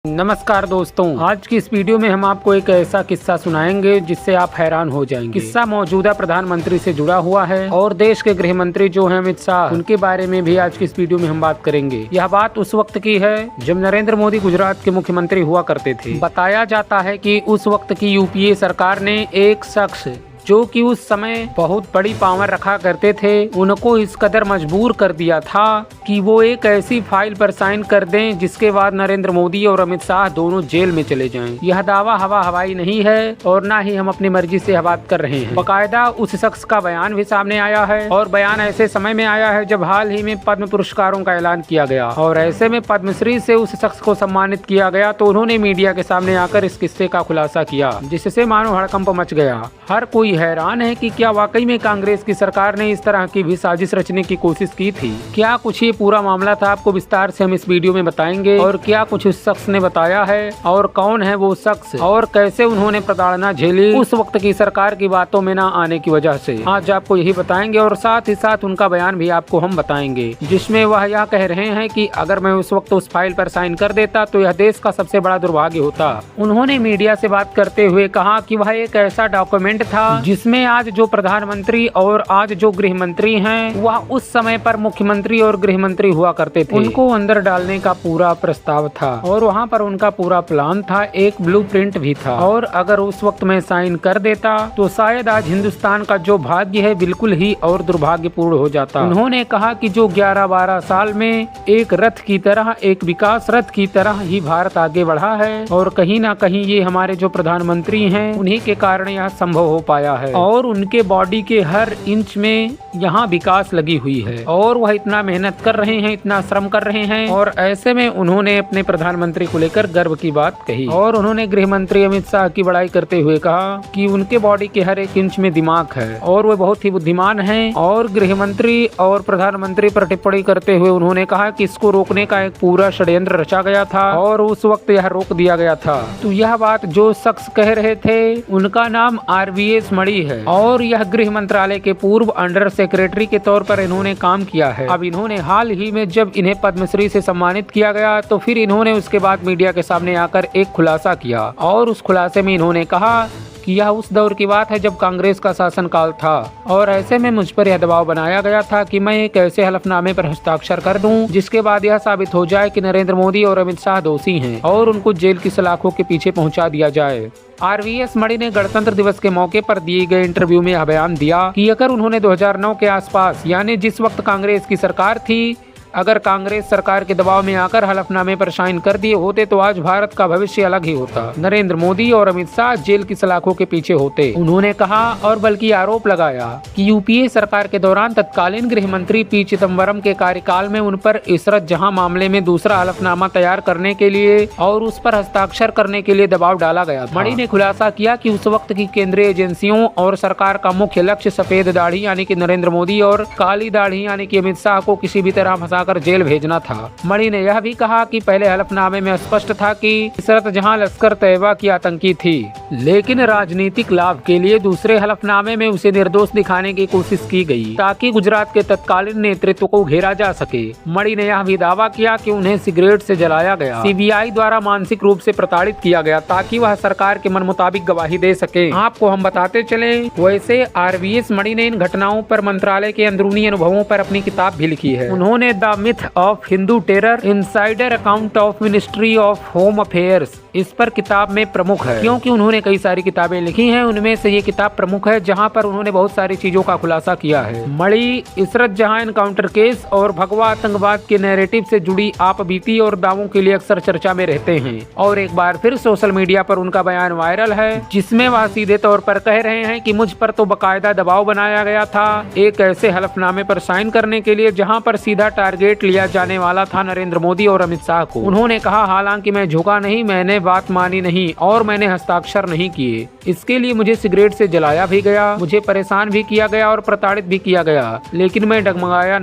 नमस्कार दोस्तों, आज की इस वीडियो में हम आपको एक ऐसा किस्सा सुनाएंगे जिससे आप हैरान हो जाएंगे। किस्सा मौजूदा प्रधानमंत्री से जुड़ा हुआ है और देश के गृह मंत्री जो हैं अमित शाह, उनके बारे में भी आज की इस वीडियो में हम बात करेंगे। यह बात उस वक्त की है जब नरेंद्र मोदी गुजरात के मुख्यमंत्री हुआ करते थे। बताया जाता है कि उस वक्त की यूपीए सरकार ने एक शख्स जो कि उस समय बहुत बड़ी पावर रखा करते थे, उनको इस कदर मजबूर कर दिया था कि वो एक ऐसी फाइल पर साइन कर दें जिसके बाद नरेंद्र मोदी और अमित शाह दोनों जेल में चले जाएं। यह दावा हवा हवाई नहीं है और ना ही हम अपनी मर्जी से यह बात कर रहे हैं। बकायदा उस शख्स का बयान भी सामने आया है और बयान ऐसे समय में आया है जब हाल ही में पद्म पुरस्कारों का ऐलान किया गया और ऐसे में पद्मश्री से उस शख्स को सम्मानित किया गया, तो उन्होंने मीडिया के सामने आकर इस किस्से का खुलासा किया जिससे मानो हड़कंप मच गया। हर कोई हैरान है कि क्या वाकई में कांग्रेस की सरकार ने इस तरह की भी साजिश रचने की कोशिश की थी। क्या कुछ ये पूरा मामला था, आपको विस्तार से हम इस वीडियो में बताएंगे और क्या कुछ उस शख्स ने बताया है और कौन है वो शख्स और कैसे उन्होंने प्रताड़ना झेली उस वक्त की सरकार की बातों में न आने की वजह से। आज आपको यही बताएंगे और साथ ही साथ उनका बयान भी आपको हम बताएंगे जिसमें वह यह कह रहे हैं कि अगर मैं उस वक्त उस फाइल पर साइन कर देता तो यह देश का सबसे बड़ा दुर्भाग्य होता। उन्होंने मीडिया से बात करते हुए कहा कि वह एक ऐसा डॉक्यूमेंट था जिसमें आज जो प्रधानमंत्री और आज जो गृह मंत्री हैं वह उस समय पर मुख्यमंत्री और गृह मंत्री हुआ करते थे, उनको अंदर डालने का पूरा प्रस्ताव था और वहां पर उनका पूरा प्लान था, एक ब्लूप्रिंट भी था और अगर उस वक्त मैं साइन कर देता तो शायद आज हिंदुस्तान का जो भाग्य है बिल्कुल ही और दुर्भाग्यपूर्ण हो जाता। उन्होंने कहा कि जो 11-12 साल में एक रथ की तरह, एक विकास रथ की तरह ही भारत आगे बढ़ा है और कहीं ना कहीं ये हमारे जो प्रधानमंत्री हैं उन्हीं के कारण यह संभव हो पाया है और उनके बॉडी के हर इंच में यहाँ विकास लगी हुई है और वह इतना मेहनत कर रहे हैं, इतना श्रम कर रहे हैं और ऐसे में उन्होंने अपने प्रधानमंत्री को लेकर गर्व की बात कही और उन्होंने गृह मंत्री अमित शाह की बड़ाई करते हुए कहा कि उनके बॉडी के हर एक इंच में दिमाग है और वे बहुत ही बुद्धिमान हैं और गृह मंत्री और प्रधानमंत्री पर टिप्पणी करते हुए उन्होंने कहा कि इसको रोकने का एक पूरा षड्यंत्र रचा गया था और उस वक्त यह रोक दिया गया था। तो यह बात जो शख्स कह रहे थे उनका नाम RVS मणि है और यह गृह मंत्रालय के पूर्व अंडर सेक्रेटरी के तौर पर इन्होंने काम किया है। अब इन्होंने हाल ही में जब इन्हें पद्मश्री से सम्मानित किया गया तो फिर इन्होंने उसके बाद मीडिया के सामने आकर एक खुलासा किया और उस खुलासे में इन्होंने कहा कि यह उस दौर की बात है जब कांग्रेस का शासनकाल था और ऐसे में मुझ पर यह दबाव बनाया गया था कि मैं एक ऐसे हलफनामे पर हस्ताक्षर कर दूं जिसके बाद यह साबित हो जाए कि नरेंद्र मोदी और अमित शाह दोषी हैं और उनको जेल की सलाखों के पीछे पहुंचा दिया जाए। RVS मणि ने गणतंत्र दिवस के मौके पर दिए गए इंटरव्यू में यह बयान दिया कि अगर उन्होंने 2009 के आसपास यानी जिस वक्त कांग्रेस की सरकार थी, अगर कांग्रेस सरकार के दबाव में आकर हलफनामे पर साइन कर दिए होते तो आज भारत का भविष्य अलग ही होता। नरेंद्र मोदी और अमित शाह जेल की सलाखों के पीछे होते, उन्होंने कहा और बल्कि आरोप लगाया कि यूपीए सरकार के दौरान तत्कालीन गृह मंत्री P चिदम्बरम के कार्यकाल में उन पर इशरत जहां मामले में दूसरा हलफनामा तैयार करने के लिए और उस पर हस्ताक्षर करने के लिए दबाव डाला गया था। मणि ने खुलासा किया कि उस वक्त की केंद्रीय एजेंसियों और सरकार का मुख्य लक्ष्य सफेद दाढ़ी यानी कि नरेंद्र मोदी और काली दाढ़ी यानी कि अमित शाह को किसी भी तरह कर जेल भेजना था। मणि ने यह भी कहा कि पहले हलफनामे में स्पष्ट था कि इशरत जहां लश्कर तैयबा की आतंकी थी, लेकिन राजनीतिक लाभ के लिए दूसरे हलफनामे में उसे निर्दोष दिखाने की कोशिश की गई ताकि गुजरात के तत्कालीन नेतृत्व को घेरा जा सके। मणि ने यह भी दावा किया कि उन्हें सिगरेट से जलाया गया, CBI द्वारा मानसिक रूप से प्रताड़ित किया गया ताकि वह सरकार के मन मुताबिक गवाही दे सके। आपको हम बताते चले, वैसे RVS मणि ने इन घटनाओं पर मंत्रालय के अंदरूनी अनुभवों पर अपनी किताब भी लिखी है। उन्होंने the myth of Hindu terror, insider account of ministry of home affairs, इस पर किताब में प्रमुख है क्योंकि उन्होंने कई सारी किताबें लिखी हैं। उनमें से ये किताब प्रमुख है जहां पर उन्होंने बहुत सारी चीजों का खुलासा किया है। मणि इशरत जहां एनकाउंटर केस और भगवा आतंकवाद के नैरेटिव से जुड़ी आपबीती और दावों के लिए अक्सर चर्चा में रहते हैं और एक बार फिर सोशल मीडिया पर उनका बयान वायरल है जिसमें वह सीधे तौर पर कह रहे हैं कि मुझ पर तो बकायदा दबाव बनाया गया था एक ऐसे हलफनामे पर साइन करने के लिए जहाँ पर सीधा टारगेट लिया जाने वाला था नरेंद्र मोदी और अमित शाह को। उन्होंने कहा, हालांकि मैं झुका नहीं, मैंने बात मानी नहीं और मैंने हस्ताक्षर नहीं किए। इसके लिए मुझे सिगरेट से जलाया भी गया, मुझे परेशान भी किया गया और प्रताड़ित भी किया गया, लेकिन मैं डगमगाया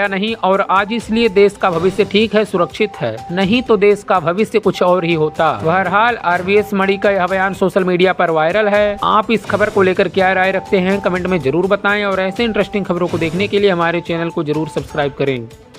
नहीं और आज इसलिए देश का भविष्य ठीक है, सुरक्षित है, नहीं तो देश का भविष्य कुछ और ही होता। बहरहाल RVS मणि का यह बयान सोशल मीडिया पर वायरल है। आप इस खबर को लेकर क्या राय रखते हैं कमेंट में जरूर बताएं और ऐसे इंटरेस्टिंग खबरों को देखने के लिए हमारे चैनल को जरूर सब्सक्राइब करें।